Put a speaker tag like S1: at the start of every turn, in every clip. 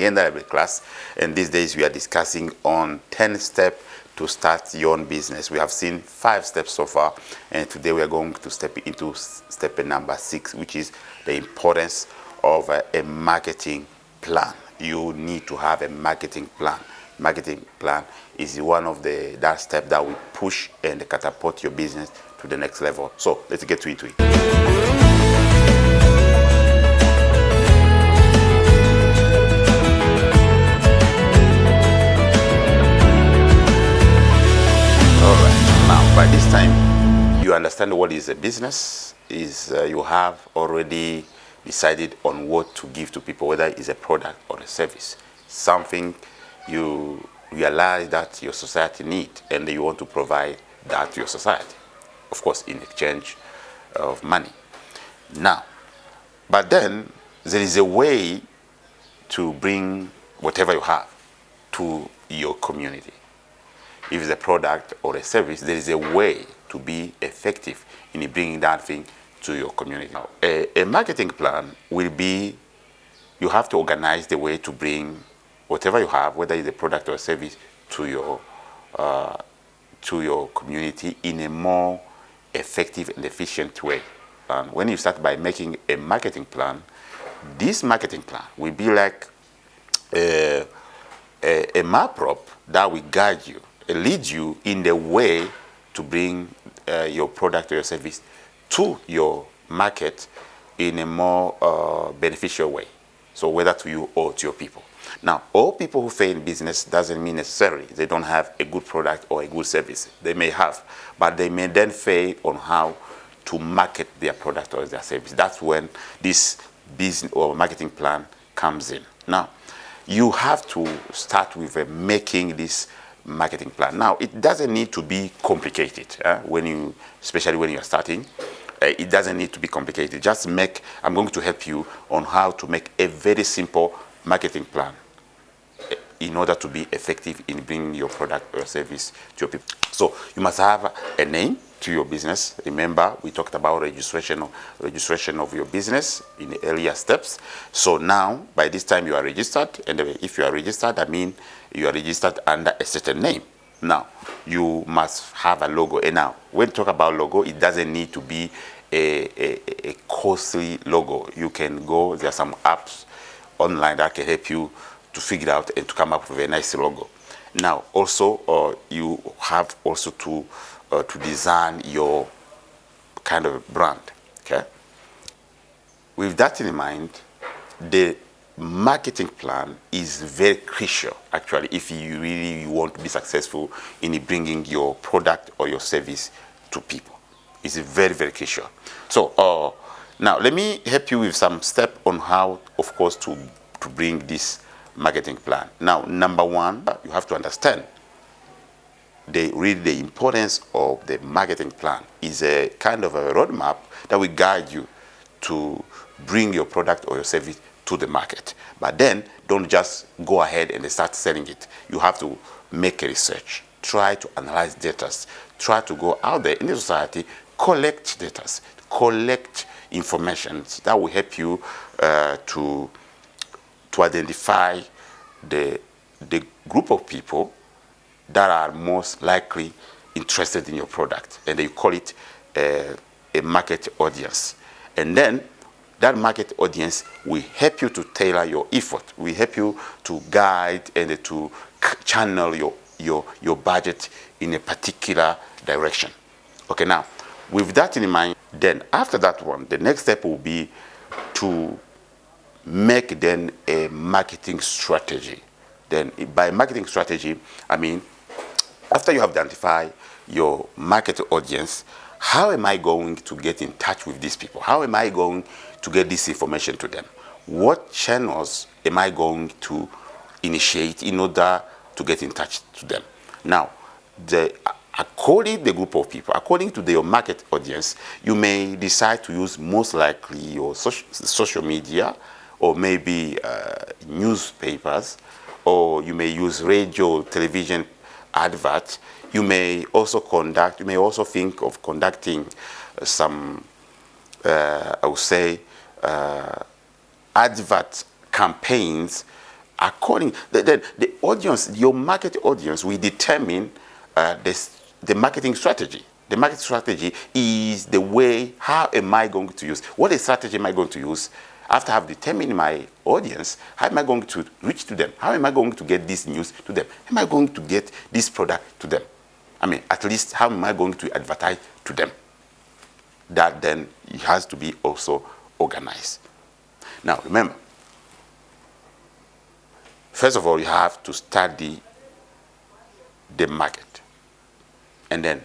S1: NWA class, and these days we are discussing on 10 steps to start your own business. We have seen 5 steps so far, and today we are going to step into step number 6, which is the importance of a marketing plan. You need to have a marketing plan. Marketing plan is one of that step that will push and catapult your business to the next level. So let's get into it. By this time, you understand what is a business. You have already decided on what to give to people, whether it's a product or a service, something you realize that your society needs, and you want to provide that to your society, of course, in exchange of money. Now, but then there is a way to bring whatever you have to your community. If it's a product or a service, there is a way to be effective in bringing that thing to your community. Now, a marketing plan will be, you have to organize the way to bring whatever you have, whether it's a product or a service, to your community in a more effective and efficient way. And when you start by making a marketing plan, this marketing plan will be like a map that will guide you, lead you in the way to bring your product or your service to your market in a more beneficial way. So whether to you or to your people. Now, all people who fail in business doesn't mean necessarily they don't have a good product or a good service. They may have, but they may then fail on how to market their product or their service. That's when this business or marketing plan comes in. Now, you have to start with making this marketing plan. Now, it doesn't need to be complicated especially when you're starting. It doesn't need to be complicated. I'm going to help you on how to make a very simple marketing plan in order to be effective in bringing your product or service to your people. So you must have a name to your business. Remember, we talked about registration of your business in the earlier steps. So now, by this time, you are registered, and if you are registered, I mean you are registered under a certain name. Now, you must have a logo. And now, when we talk about logo, it doesn't need to be a costly logo. You can go, there are some apps online that can help you to figure out and to come up with a nice logo. Now, also, you have also to design your kind of brand, okay? With that in mind, the marketing plan is very crucial, actually, if you really want to be successful in bringing your product or your service to people. It's very, very crucial. So now let me help you with some steps on how, of course, to bring this marketing plan. Now, number one, you have to understand the importance of the marketing plan is a kind of a roadmap that will guide you to bring your product or your service to the market. But then don't just go ahead and start selling it. You have to make a research, try to analyze data, try to go out there in the society, collect data, collect information that will help you to identify the group of people that are most likely interested in your product, and you call it a market audience. And then that market audience will help you to tailor your effort, will help you to guide and to channel your budget in a particular direction. Okay, now, with that in mind, then after that one, the next step will be to make then a marketing strategy. Then by marketing strategy, I mean, after you have identified your market audience, how am I going to get in touch with these people? How am I going to get this information to them? What channels am I going to initiate in order to get in touch to them? Now, according to the group of people, according to your market audience, you may decide to use most likely your social media, or maybe newspapers, or you may use radio, television adverts. You may also think of conducting some, I would say, advert campaigns according, then the audience, your market audience will determine the marketing strategy. The market strategy is the way, how am I going to use, what strategy am I going to use after I've determined my audience? How am I going to reach to them? How am I going to get this news to them? Am I going to get this product to them? I mean, at least how am I going to advertise to them? That then it has to be also organized. Now, remember, first of all, you have to study the market. And then,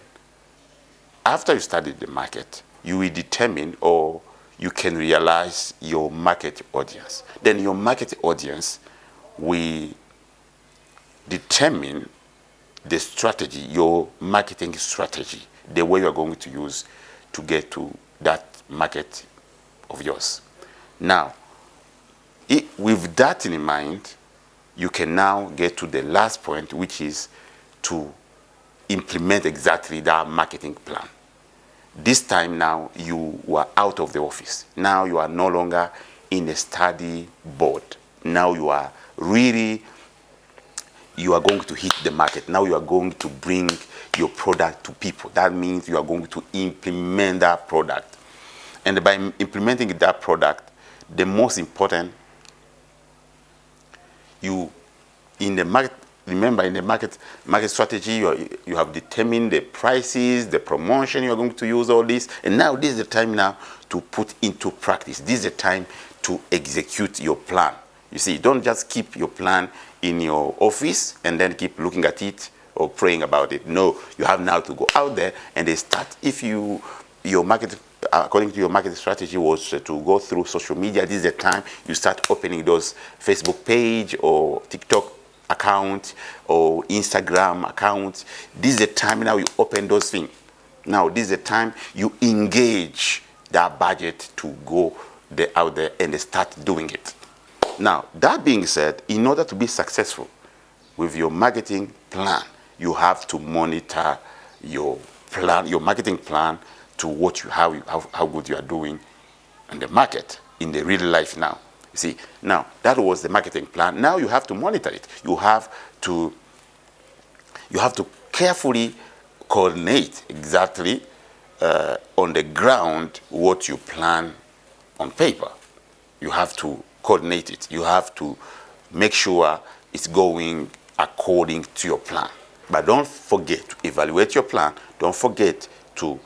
S1: after you study the market, you will determine, or you can realize your market audience. Then your market audience will determine the strategy, your marketing strategy, the way you are going to use to get to that market of yours. Now, with that in mind, you can now get to the last point, which is to implement exactly that marketing plan. This time now you are out of the office. Now you are no longer in a study board. Now you are really, you are going to hit the market. Now you are going to bring your product to people. That means you are going to implement that product. And by implementing that product, the most important, in the market, remember, in the market strategy, you have determined the prices, the promotion you are going to use, all this. And now this is the time now to put into practice. This is the time to execute your plan. You see, don't just keep your plan in your office and then keep looking at it or praying about it. No, you have now to go out there and they start. If your market, according to your market strategy, was to go through social media, this is the time you start opening those Facebook page or TikTok account or Instagram account. This is the time now you open those things. Now this is the time you engage that budget to go out there and start doing it. Now, that being said, in order to be successful with your marketing plan, you have to monitor your plan, your marketing plan, to what how good you are doing in the market, in the real life now. You see, now that was the marketing plan. Now you have to monitor it. You have to carefully coordinate exactly on the ground what you plan on paper. You have to coordinate it. You have to make sure it's going according to your plan. But don't forget to evaluate your plan. Don't forget to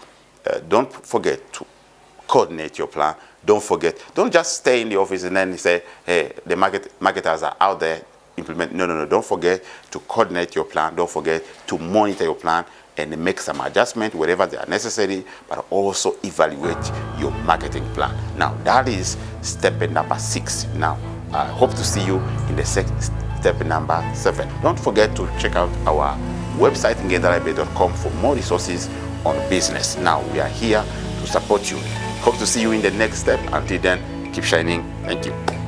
S1: coordinate your plan. Don't just stay in the office and then say, hey, the marketers are out there, implement. No. Don't forget to coordinate your plan. Don't forget to monitor your plan and make some adjustments wherever they are necessary, but also evaluate your marketing plan. Now, that is step number 6. Now, I hope to see you in the step number 7. Don't forget to check out our website, ngendalibe.com, for more resources on business. Now, we are here to support you. Hope to see you in the next step. Until then, keep shining. Thank you.